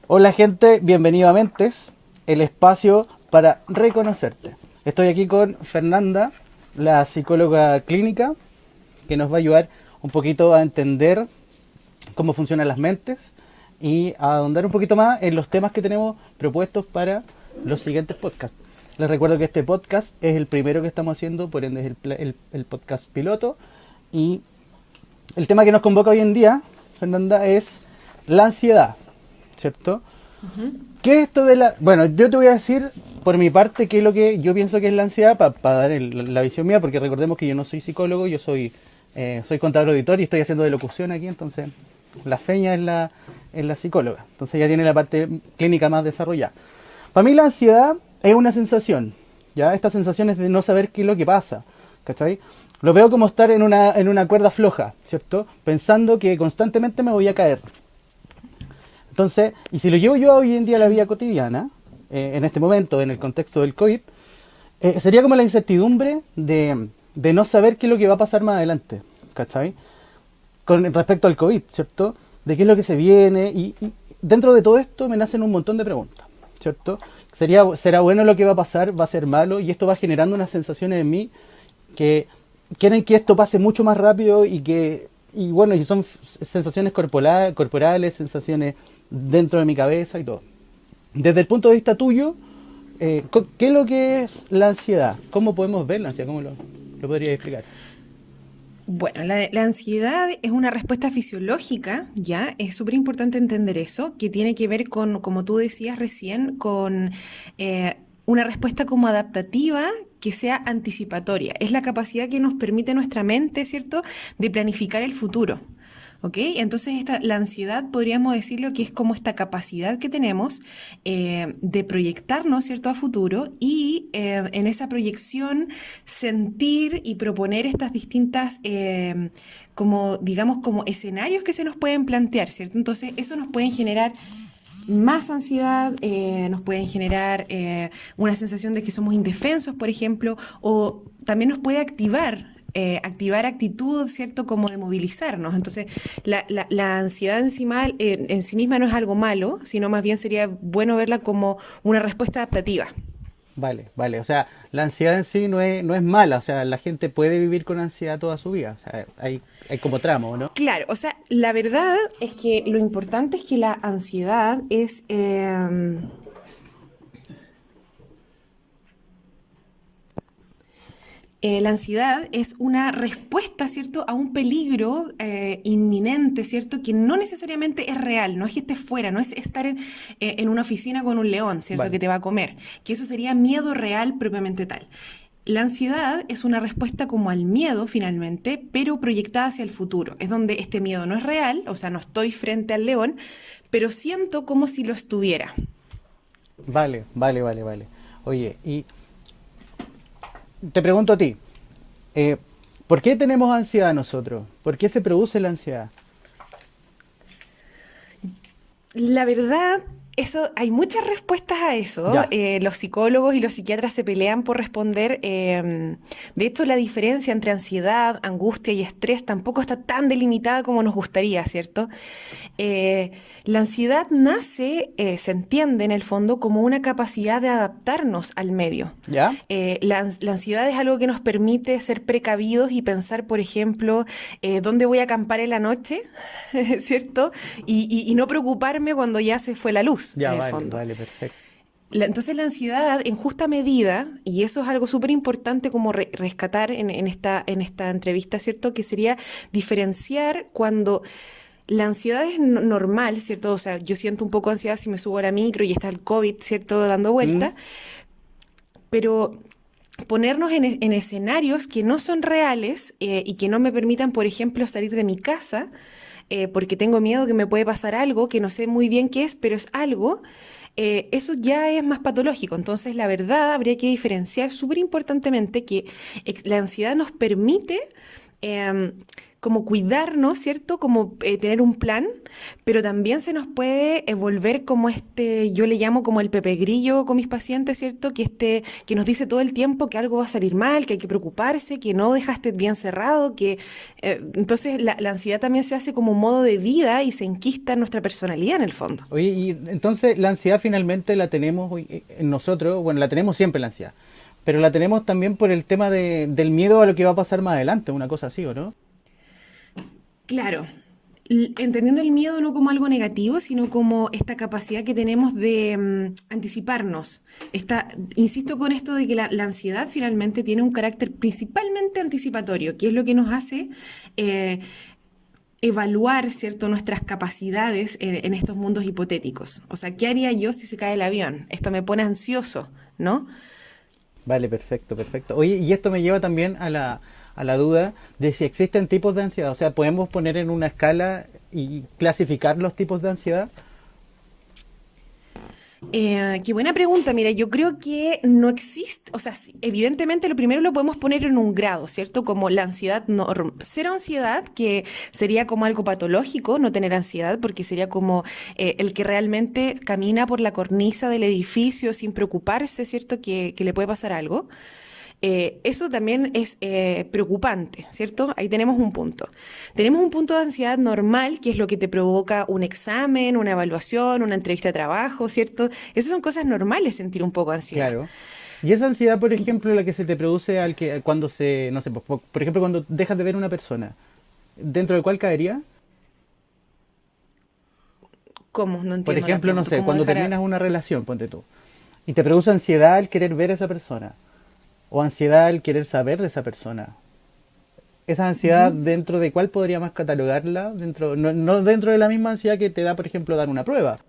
Hola gente, bienvenido a Mentes, el espacio para reconocerte. Estoy aquí con Fernanda, la psicóloga clínica, que nos va a ayudar un poquito a entender cómo funcionan las mentes y a ahondar un poquito más en los temas que tenemos propuestos para los siguientes podcasts. Les recuerdo que este podcast es el primero que estamos haciendo, por ende es el podcast piloto. Y el tema que nos convoca hoy en día, Fernanda, es la ansiedad, ¿cierto? ¿Qué es esto de la...? Bueno, yo te voy a decir por mi parte qué es lo que yo pienso que es la ansiedad para dar la visión mía, porque recordemos que yo no soy psicólogo, yo soy contador auditor y estoy haciendo de locución aquí, entonces la feña es la psicóloga, entonces ya tiene la parte clínica más desarrollada. Para mí la ansiedad es una sensación, ¿ya? Esta sensación es de no saber qué es lo que pasa, ¿cachai? Lo veo como estar en una cuerda floja, ¿cierto? Pensando que constantemente me voy a caer. Entonces, y si lo llevo yo hoy en día a la vida cotidiana, en este momento, en el contexto del COVID, sería como la incertidumbre de no saber qué es lo que va a pasar más adelante, ¿cachai? Con respecto al COVID, ¿cierto? De qué es lo que se viene, y dentro de todo esto me nacen un montón de preguntas, ¿cierto? ¿Será bueno lo que va a pasar? ¿Va a ser malo? Y esto va generando unas sensaciones en mí que quieren que esto pase mucho más rápido y bueno, y son sensaciones corporales, sensaciones dentro de mi cabeza y todo. Desde el punto de vista tuyo, ¿qué es lo que es la ansiedad? ¿Cómo podemos ver la ansiedad? ¿Cómo lo podrías explicar? Bueno, la ansiedad es una respuesta fisiológica, ¿ya? Es súper importante entender eso, que tiene que ver con, como tú decías recién, con una respuesta como adaptativa que sea anticipatoria. Es la capacidad que nos permite nuestra mente, ¿cierto?, de planificar el futuro. ¿Ok? Entonces la ansiedad podríamos decirlo que es como esta capacidad que tenemos de proyectarnos, ¿cierto?, a futuro y en esa proyección sentir y proponer estas distintas, como digamos, como escenarios que se nos pueden plantear, ¿cierto? Entonces eso nos puede generar más ansiedad, nos pueden generar una sensación de que somos indefensos, por ejemplo, o también nos puede activar actitud, ¿cierto? Como de movilizarnos. Entonces, la ansiedad en sí misma no es algo malo, sino más bien sería bueno verla como una respuesta adaptativa. Vale, vale. O sea, la ansiedad en sí no es mala. O sea, la gente puede vivir con ansiedad toda su vida. O sea, hay como tramo, ¿no? Claro, o sea, la verdad es que lo importante es que la ansiedad la ansiedad es una respuesta, ¿cierto?, a un peligro inminente, ¿cierto?, que no necesariamente es real, no es que esté fuera, no es estar en una oficina con un león, ¿cierto?, que Vale. te va a comer, que eso sería miedo real propiamente tal. La ansiedad es una respuesta como al miedo finalmente, pero proyectada hacia el futuro. Es donde este miedo no es real, o sea, no estoy frente al león, pero siento como si lo estuviera. Vale, vale, vale, vale. Oye, y te pregunto a ti, eh, ¿por qué tenemos ansiedad nosotros? ¿Por qué se produce la ansiedad? La verdad, eso, hay muchas respuestas a eso. Ya, Los psicólogos y los psiquiatras se pelean por responder. De hecho, la diferencia entre ansiedad, angustia y estrés tampoco está tan delimitada como nos gustaría, ¿cierto? Eh, la ansiedad nace, se entiende en el fondo como una capacidad de adaptarnos al medio. ya, La ansiedad es algo que nos permite ser precavidos y pensar, por ejemplo, dónde voy a acampar en la noche, ¿cierto? Y no preocuparme cuando ya se fue la luz, en ya, el vale, fondo. vale, perfecto. Entonces la ansiedad en justa medida, y eso es algo súper importante como rescatar en esta entrevista, ¿cierto? Que sería diferenciar cuando la ansiedad es normal, ¿cierto? O sea, yo siento un poco de ansiedad si me subo a la micro y está el COVID, ¿cierto? Dando Mm, vuelta, pero ponernos en escenarios que no son reales y que no me permitan, por ejemplo, salir de mi casa porque tengo miedo que me puede pasar algo que no sé muy bien qué es, pero es algo, eso ya es más patológico. Entonces, la verdad, habría que diferenciar súper importantemente que la ansiedad nos permite como cuidarnos, ¿cierto? Como tener un plan, pero también se nos puede volver como yo le llamo como el Pepe Grillo con mis pacientes, ¿cierto? Que nos dice todo el tiempo que algo va a salir mal, que hay que preocuparse, que no dejaste bien cerrado, entonces la ansiedad también se hace como un modo de vida y se enquista en nuestra personalidad en el fondo. Oye, y entonces la ansiedad finalmente la tenemos en nosotros, bueno, la tenemos siempre la ansiedad, pero la tenemos también por el tema del miedo a lo que va a pasar más adelante, una cosa así, ¿o no? Claro, entendiendo el miedo no como algo negativo, sino como esta capacidad que tenemos de anticiparnos. Insisto con esto de que la ansiedad finalmente tiene un carácter principalmente anticipatorio, que es lo que nos hace eh, evaluar, ¿cierto?, nuestras capacidades en estos mundos hipotéticos. O sea, ¿qué haría yo si se cae el avión? Esto me pone ansioso, ¿no? Vale, perfecto, perfecto. Oye, y esto me lleva también a la duda de si existen tipos de ansiedad. O sea, ¿podemos poner en una escala y clasificar los tipos de ansiedad? Qué buena pregunta. Mira, yo creo que no existe, o sea, sí, evidentemente lo primero lo podemos poner en un grado, ¿cierto? Como la ansiedad, cero ansiedad, que sería como algo patológico, no tener ansiedad, porque sería como el que realmente camina por la cornisa del edificio sin preocuparse, ¿cierto? Que le puede pasar algo. Eso también es preocupante, ¿cierto? Ahí tenemos un punto. Tenemos un punto de ansiedad normal, que es lo que te provoca un examen, una evaluación, una entrevista de trabajo, ¿cierto? Esas son cosas normales, sentir un poco de ansiedad. Claro. Y esa ansiedad, por ejemplo, la que se te produce al que cuando se, no sé, por ejemplo, cuando dejas de ver a una persona, ¿dentro de cuál caería? ¿Cómo? No Por entiendo la ejemplo, no pregunta. sé, ¿Cómo cuando dejar terminas una relación, ponte tú, y te produce ansiedad al querer ver a esa persona, o ansiedad al querer saber de esa persona. Esa ansiedad, Ujú. ¿dentro de cuál podría más catalogarla? Dentro, no, no dentro de la misma ansiedad que te da, por ejemplo, dar una prueba.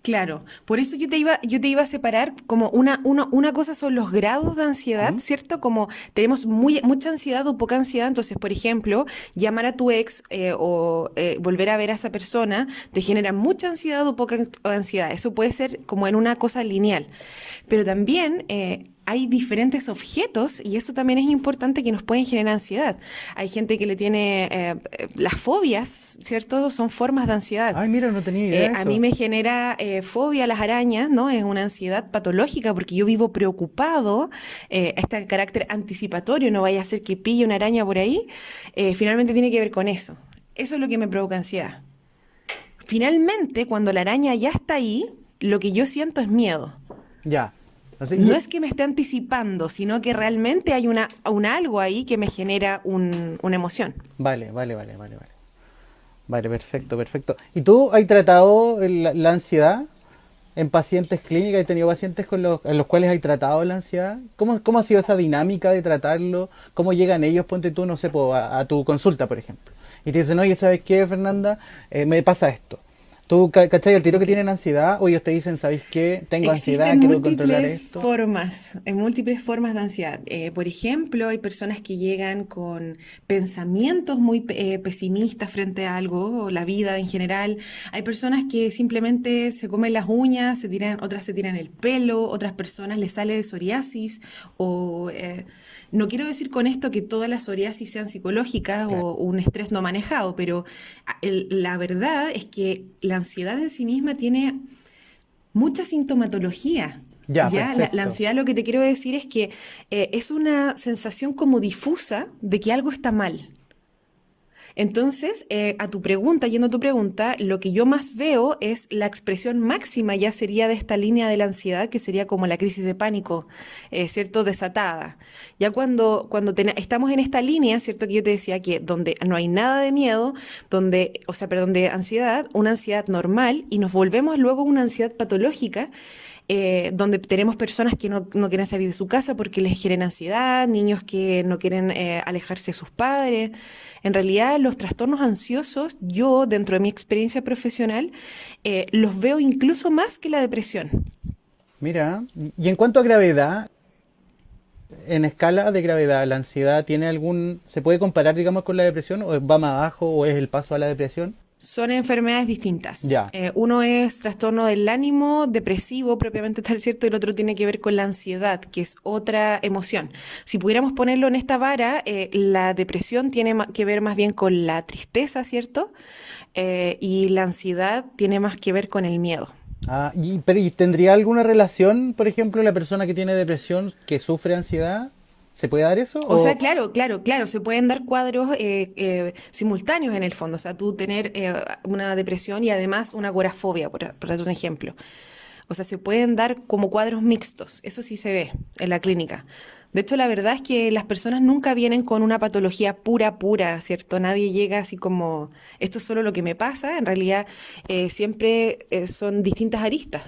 Claro, por eso yo te iba a separar como una cosa son los grados de ansiedad, ¿Mm? ¿cierto? Como tenemos mucha ansiedad o poca ansiedad, entonces, por ejemplo, llamar a tu ex o volver a ver a esa persona te genera mucha ansiedad o poca ansiedad. Eso puede ser como en una cosa lineal. Pero también hay diferentes objetos y eso también es importante que nos pueden generar ansiedad. Hay gente que le tiene las fobias, ¿cierto? Son formas de ansiedad. Ay, mira, no tenía idea de A mí eso. me genera fobia a las arañas, ¿no? Es una ansiedad patológica porque yo vivo preocupado, este carácter anticipatorio, no vaya a ser que pille una araña por ahí, finalmente tiene que ver con eso. Eso es lo que me provoca ansiedad. Finalmente, cuando la araña ya está ahí, lo que yo siento es miedo. Ya. No sé, No es que me esté anticipando, sino que realmente hay un algo ahí que me genera una emoción. vale, vale, vale, vale, vale. Vale, perfecto, perfecto. ¿Y tú has tratado la ansiedad en pacientes clínicas? ¿Has tenido pacientes en los cuales has tratado la ansiedad? ¿Cómo ha sido esa dinámica de tratarlo? ¿Cómo llegan ellos, ponte tú, no sé, a tu consulta, por ejemplo? Y te dicen, oye, ¿sabes qué, Fernanda? Me pasa esto. ¿Tú cachai el tiro que Ok. tienen ansiedad? O ellos te dicen, ¿sabes qué? Tengo ansiedad, Existen quiero controlar múltiples esto. formas, hay múltiples formas de ansiedad. Por ejemplo, hay personas que llegan con pensamientos muy pesimistas frente a algo, o la vida en general. Hay personas que simplemente se comen las uñas, otras se tiran el pelo, otras personas les sale psoriasis o no quiero decir con esto que todas las psoriasis sean psicológicas Claro. o un estrés no manejado, pero la verdad es que la ansiedad en sí misma tiene mucha sintomatología. Ya, Ya, la perfecto. ansiedad lo que te quiero decir es que es una sensación como difusa de que algo está mal. Entonces, yendo a tu pregunta, lo que yo más veo es la expresión máxima, ya sería de esta línea de la ansiedad, que sería como la crisis de pánico, ¿cierto? Desatada. Ya cuando estamos en esta línea, ¿cierto? Que yo te decía que donde no hay nada de miedo, o sea, perdón, de ansiedad, una ansiedad normal, y nos volvemos luego una ansiedad patológica, donde tenemos personas que no quieren salir de su casa porque les genera ansiedad, niños que no quieren alejarse de sus padres. En realidad, los trastornos ansiosos, yo, dentro de mi experiencia profesional, los veo incluso más que la depresión. Mira, y en cuanto a gravedad, en escala de gravedad, ¿la ansiedad tiene se puede comparar, digamos, con la depresión? ¿O va más abajo o es el paso a la depresión? Son enfermedades distintas. Ya. Uno es trastorno del ánimo, depresivo propiamente tal, ¿cierto? Y el otro tiene que ver con la ansiedad, que es otra emoción. Si pudiéramos ponerlo en esta vara, la depresión tiene que ver más bien con la tristeza, ¿cierto? Y la ansiedad tiene más que ver con el miedo. Pero ¿y tendría alguna relación, por ejemplo, la persona que tiene depresión que sufre ansiedad? ¿Se puede dar eso? O sea, O, claro, se pueden dar cuadros simultáneos en el fondo. O sea, tú tener una depresión y además una agorafobia, por dar un ejemplo. O sea, se pueden dar como cuadros mixtos. Eso sí se ve en la clínica. De hecho, la verdad es que las personas nunca vienen con una patología pura, ¿cierto? Nadie llega así como, esto es solo lo que me pasa. En realidad, siempre son distintas aristas.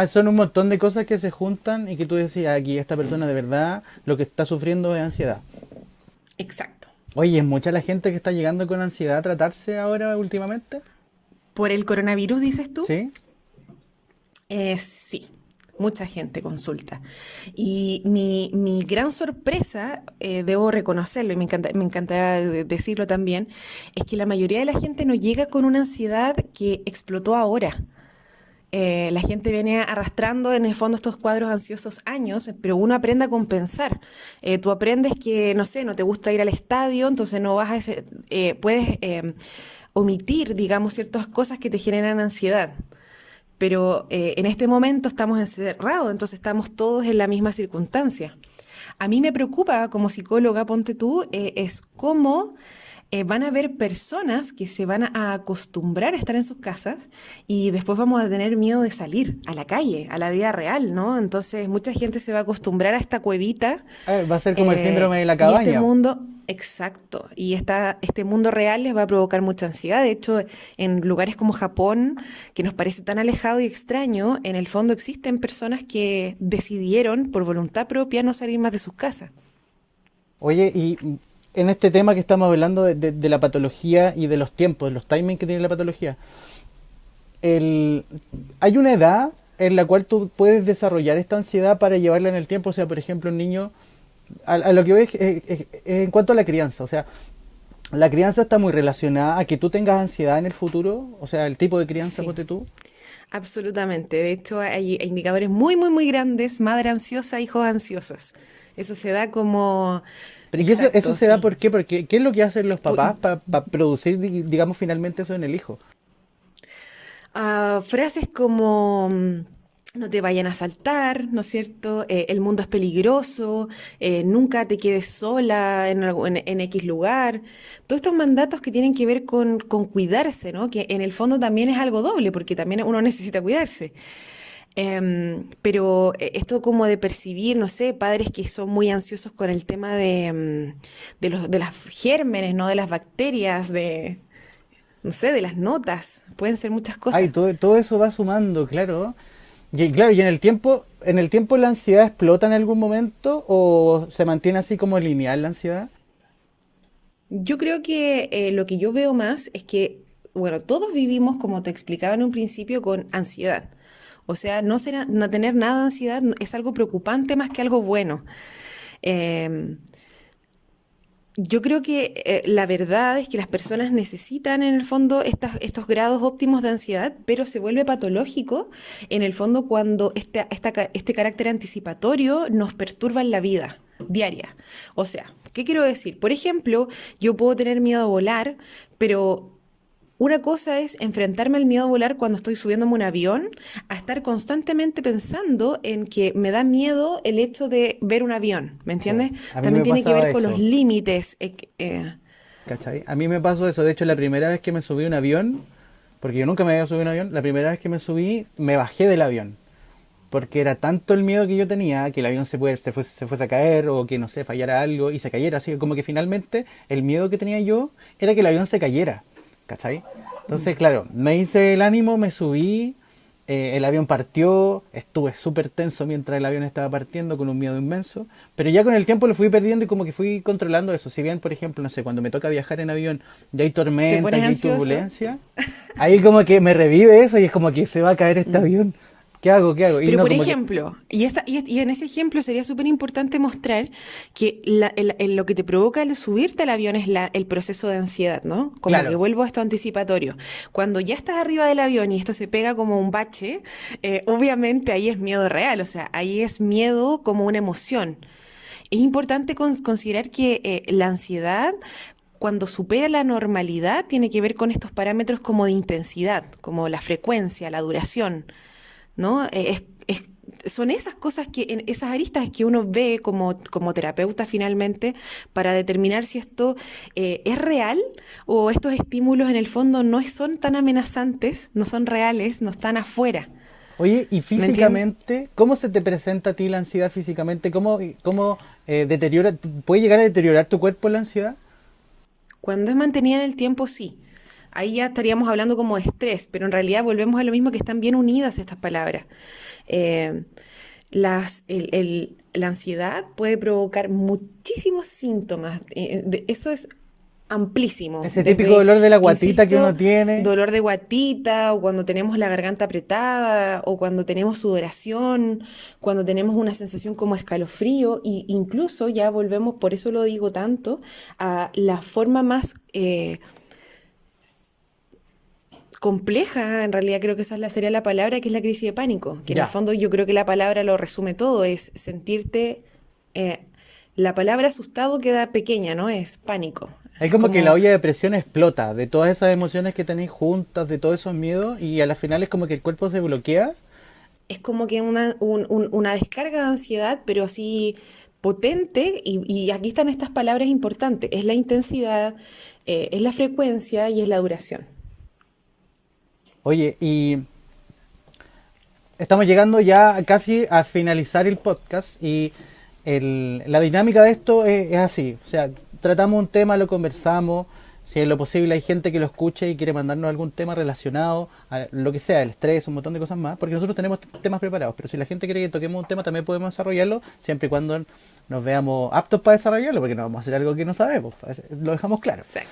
son un montón de cosas que se juntan y que tú decías aquí, esta persona de verdad lo que está sufriendo es ansiedad. Exacto. Oye, ¿es mucha la gente que está llegando con ansiedad a tratarse ahora últimamente? Por el coronavirus, dices tú. ¿Sí? Sí, mucha gente consulta. Y mi gran sorpresa, debo reconocerlo y me encanta decirlo también, es que la mayoría de la gente no llega con una ansiedad que explotó ahora. La gente viene arrastrando en el fondo estos cuadros ansiosos años, pero uno aprende a compensar. Tú aprendes que, no sé, no te gusta ir al estadio, entonces no vas a ese, puedes omitir, digamos, ciertas cosas que te generan ansiedad. Pero en este momento estamos encerrados, entonces estamos todos en la misma circunstancia. A mí me preocupa como psicóloga, ponte tú, es cómo van a haber personas que se van a acostumbrar a estar en sus casas y después vamos a tener miedo de salir a la calle, a la vida real, ¿no? Entonces mucha gente se va a acostumbrar a esta cuevita Va a ser como el síndrome de la y este cabaña. mundo, exacto, y este mundo real les va a provocar mucha ansiedad. De hecho, en lugares como Japón, que nos parece tan alejado y extraño, en el fondo existen personas que decidieron por voluntad propia no salir más de sus casas. Oye, y en este tema que estamos hablando de la patología y de los tiempos, los timings que tiene la patología, el, ¿hay una edad en la cual tú puedes desarrollar esta ansiedad para llevarla en el tiempo? O sea, por ejemplo, un niño, a lo que veo es en cuanto a la crianza, o sea, la crianza está muy relacionada a que tú tengas ansiedad en el futuro, o sea, el tipo de crianza, Sí. ponte tú. Absolutamente. De hecho, hay indicadores muy grandes, madre ansiosa, hijos ansiosos. Eso se da como... Pero ¿y eso Exacto, se da sí. por qué? Porque ¿qué es lo que hacen los Pu- papás para producir, digamos, finalmente eso en el hijo? Frases como no te vayan a asaltar, ¿no es cierto? El mundo es peligroso, nunca te quedes sola en X lugar. Todos estos mandatos que tienen que ver con cuidarse, ¿no? Que en el fondo también es algo doble, porque también uno necesita cuidarse. Pero esto como de percibir, no sé, padres que son muy ansiosos con el tema de los gérmenes, ¿no? De las bacterias, no sé, de las notas. Pueden ser muchas Ay, cosas. todo eso va sumando, claro. Y claro, y en el tiempo la ansiedad explota en algún momento o se mantiene así como lineal la ansiedad. Yo creo que lo que yo veo más es que, bueno, todos vivimos, como te explicaba en un principio, con ansiedad. O sea, no tener nada de ansiedad es algo preocupante más que algo bueno. Em, Yo creo que la verdad es que las personas necesitan en el fondo estos grados óptimos de ansiedad, pero se vuelve patológico en el fondo cuando este carácter anticipatorio nos perturba en la vida diaria. O sea, ¿qué quiero decir? Por ejemplo, yo puedo tener miedo a volar, pero una cosa es enfrentarme al miedo a volar cuando estoy subiéndome a un avión, a estar constantemente pensando en que me da miedo el hecho de ver un avión, ¿me Sí, entiendes? a mí También me tiene que pasaba ver con los eso, límites. ¿cachai? A mí me pasó eso, de hecho la primera vez que me subí a un avión, porque yo nunca me había subido a un avión, la primera vez que me subí me bajé del avión, porque era tanto el miedo que yo tenía que el avión se fuese a caer o que no sé, fallara algo y se cayera, así como que finalmente el miedo que tenía yo era que el avión se cayera, ¿cachai? Entonces, claro, me hice el ánimo, me subí, el avión partió, estuve súper tenso mientras el avión estaba partiendo con un miedo inmenso, pero ya con el tiempo lo fui perdiendo y como que fui controlando eso. Si bien, por ejemplo, no sé, cuando me toca viajar en avión ya hay ¿Te tormenta, pones ya hay ansioso? turbulencia, ahí como que me revive eso y es como que se va a caer este Mm. avión. ¿Qué hago? ¿Qué hago? Y Pero no por como que... ejemplo, y en ese ejemplo sería súper importante mostrar que lo que te provoca el subirte al avión es el proceso de ansiedad, ¿no? Como que Claro. vuelvo a esto anticipatorio. Cuando ya estás arriba del avión y esto se pega como un bache, obviamente ahí es miedo real, o sea, ahí es miedo como una emoción. Es importante considerar que la ansiedad, cuando supera la normalidad, tiene que ver con estos parámetros como de intensidad, como la frecuencia, la duración, ¿no? Son esas cosas esas aristas que uno ve como terapeuta finalmente para determinar si esto es real o estos estímulos en el fondo no son tan amenazantes, no son reales, no están afuera. Oye, y ¿Me entiendes? físicamente, ¿cómo se te presenta a ti la ansiedad físicamente? ¿Cómo deteriora, puede llegar a deteriorar tu cuerpo la ansiedad? Cuando es mantenida en el tiempo, sí. Ahí ya estaríamos hablando como de estrés, pero en realidad volvemos a lo mismo, que están bien unidas estas palabras. Eh, la ansiedad puede provocar muchísimos síntomas. Eso es amplísimo. Ese típico Desde, dolor de la guatita que insisto, uno tiene. dolor de guatita, o cuando tenemos la garganta apretada, o cuando tenemos sudoración, cuando tenemos una sensación como escalofrío, e incluso ya volvemos, por eso lo digo tanto, a la forma más compleja, en realidad creo que esa sería la palabra, que es la crisis de pánico, que en el Ya. fondo yo creo que la palabra lo resume todo, es sentirte, eh, la palabra asustado queda pequeña, ¿no? Es pánico. Es Es como que la como, olla de presión explota de todas esas emociones que tenéis juntas, de todos esos miedos, y a la final es como que el cuerpo se bloquea. es como que una descarga de ansiedad, pero así potente, y aquí están estas palabras importantes, es la intensidad, es la frecuencia y es la duración. Oye, y estamos llegando ya casi a finalizar el podcast y la dinámica de esto es así. O sea, tratamos un tema, lo conversamos. Si es lo posible hay gente que lo escuche y quiere mandarnos algún tema relacionado a lo que sea, el estrés, un montón de cosas más, porque nosotros tenemos temas preparados, pero si la gente quiere que toquemos un tema también podemos desarrollarlo, siempre y cuando nos veamos aptos para desarrollarlo, porque no vamos a hacer algo que no sabemos, lo dejamos claro. Exacto.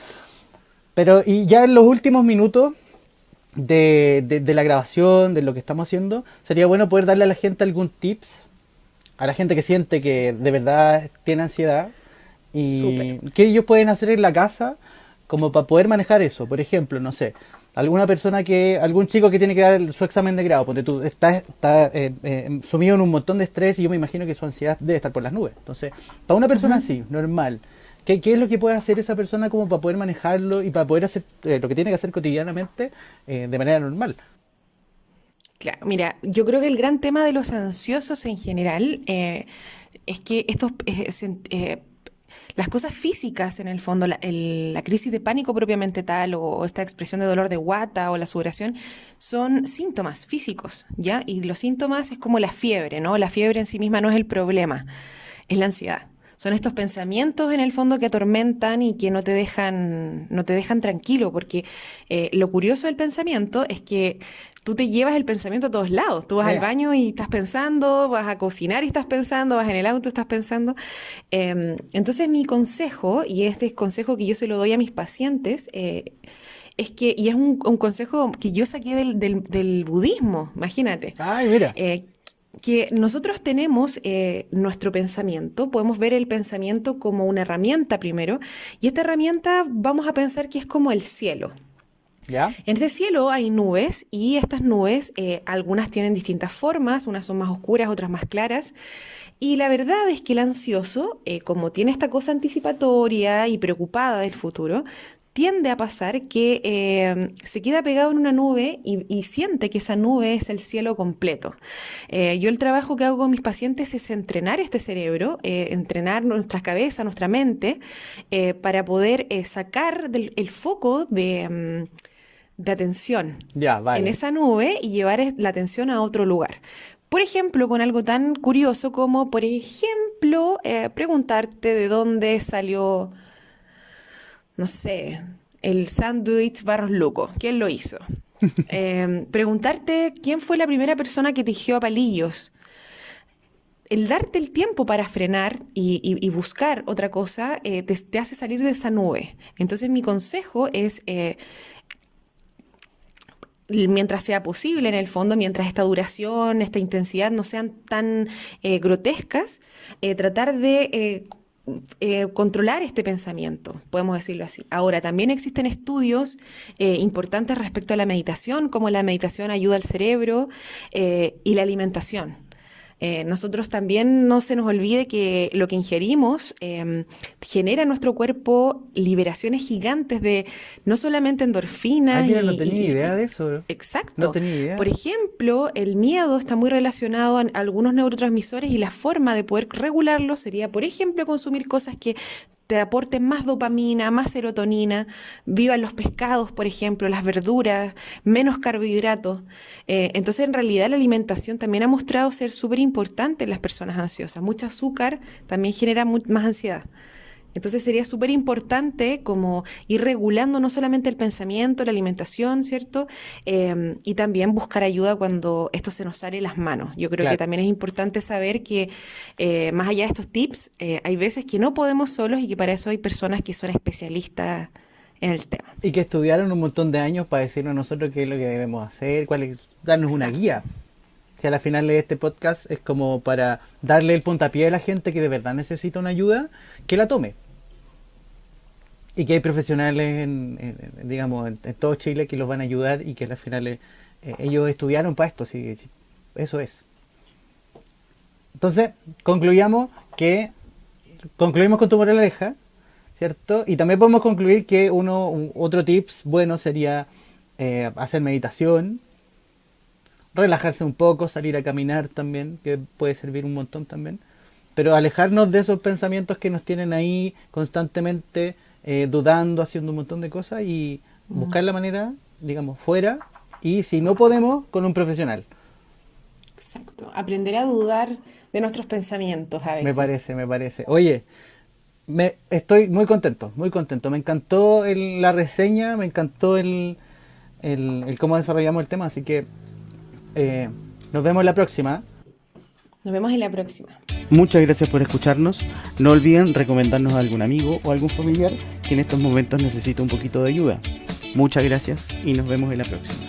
Pero y ya en los últimos minutos de la grabación, de lo que estamos haciendo, sería bueno poder darle a la gente algún tips, a la gente que siente Sí, que de verdad tiene ansiedad súper. y qué ellos pueden hacer en la casa como para poder manejar eso. Por ejemplo, no sé, algún chico que tiene que dar su examen de grado, porque tú está sumido en un montón de estrés y yo me imagino que su ansiedad debe estar por las nubes. Entonces, para una persona Ujú. así, normal, ¿qué es lo que puede hacer esa persona como para poder manejarlo y para poder hacer lo que tiene que hacer cotidianamente de manera normal? Claro, mira, yo creo que el gran tema de los ansiosos en general es que las cosas físicas, en el fondo, la crisis de pánico propiamente tal, o esta expresión de dolor de guata o la sudoración, son síntomas físicos, ¿ya? Y los síntomas es como la fiebre, ¿no? La fiebre en sí misma no es el problema, es la ansiedad. Son estos pensamientos en el fondo que atormentan y que no te dejan tranquilo, porque lo curioso del pensamiento es que tú te llevas el pensamiento a todos lados. Tú vas al Eh, baño y estás pensando, vas a cocinar y estás pensando, vas en el auto y estás pensando. Entonces mi consejo, y este es consejo que yo se lo doy a mis pacientes, es que, y es un consejo que yo saqué del budismo, imagínate, Ay, mira, eh, que nosotros tenemos nuestro pensamiento, podemos ver el pensamiento como una herramienta primero, y esta herramienta vamos a pensar que es como el cielo. ¿ya? En este cielo hay nubes y estas nubes, algunas tienen distintas formas, unas son más oscuras, otras más claras. Y la verdad es que el ansioso, como tiene esta cosa anticipatoria y preocupada del futuro, tiende a pasar que se queda pegado en una nube y siente que esa nube es el cielo completo. Yo el trabajo que hago con mis pacientes es entrenar este cerebro, entrenar nuestra cabeza, nuestra mente, para poder sacar el foco de atención Ya, en vale. esa nube y llevar la atención a otro lugar. Por ejemplo, con algo tan curioso como, por ejemplo, preguntarte de dónde salió, no sé, el sándwich Barros Luco, quién lo hizo. Preguntarte quién fue la primera persona que tejió a palillos. El darte el tiempo para frenar y buscar otra cosa te hace salir de esa nube. Entonces mi consejo es mientras sea posible, en el fondo, mientras esta duración, esta intensidad no sean tan grotescas, tratar de controlar este pensamiento, podemos decirlo así. Ahora, también existen estudios importantes respecto a la meditación, como la meditación ayuda al cerebro y la alimentación. Nosotros también no se nos olvide que lo que ingerimos genera en nuestro cuerpo liberaciones gigantes de no solamente endorfinas Mira, no tenía idea de eso, bro. No exacto. tenía idea. Por ejemplo, el miedo está muy relacionado a algunos neurotransmisores y la forma de poder regularlo sería, por ejemplo, consumir cosas que te aporten más dopamina, más serotonina, vivan los pescados, por ejemplo, las verduras, menos carbohidratos. Entonces, en realidad, la alimentación también ha mostrado ser súper importante en las personas ansiosas. Mucho azúcar también genera más ansiedad. Entonces sería súper importante como ir regulando no solamente el pensamiento, la alimentación, ¿cierto? Y también buscar ayuda cuando esto se nos sale de las manos. Yo creo que Claro. también es importante saber que más allá de estos tips, hay veces que no podemos solos y que para eso hay personas que son especialistas en el tema. Y que estudiaron un montón de años para decirnos a nosotros qué es lo que debemos hacer, darnos una Exacto. guía. Si a la final de este podcast es como para darle el puntapié a la gente que de verdad necesita una ayuda, que la tome. Y que hay profesionales digamos, en todo Chile que los van a ayudar y que al final ellos estudiaron para esto, sí, sí, eso es. Entonces, concluimos con tu moraleja, ¿cierto? Y también podemos concluir que otro tips bueno sería hacer meditación, relajarse un poco, salir a caminar también, que puede servir un montón también. Pero alejarnos de esos pensamientos que nos tienen ahí constantemente dudando, haciendo un montón de cosas y buscar la manera, digamos, fuera. Y si no podemos, con un profesional. Exacto. Aprender a dudar de nuestros pensamientos a Me veces. parece, me parece. Oye, estoy muy contento, muy contento. Me encantó la reseña, me encantó el cómo desarrollamos el tema, así que nos vemos en la próxima. Nos vemos en la próxima. Muchas gracias por escucharnos. No olviden recomendarnos a algún amigo o algún familiar que en estos momentos necesita un poquito de ayuda. Muchas gracias y nos vemos en la próxima.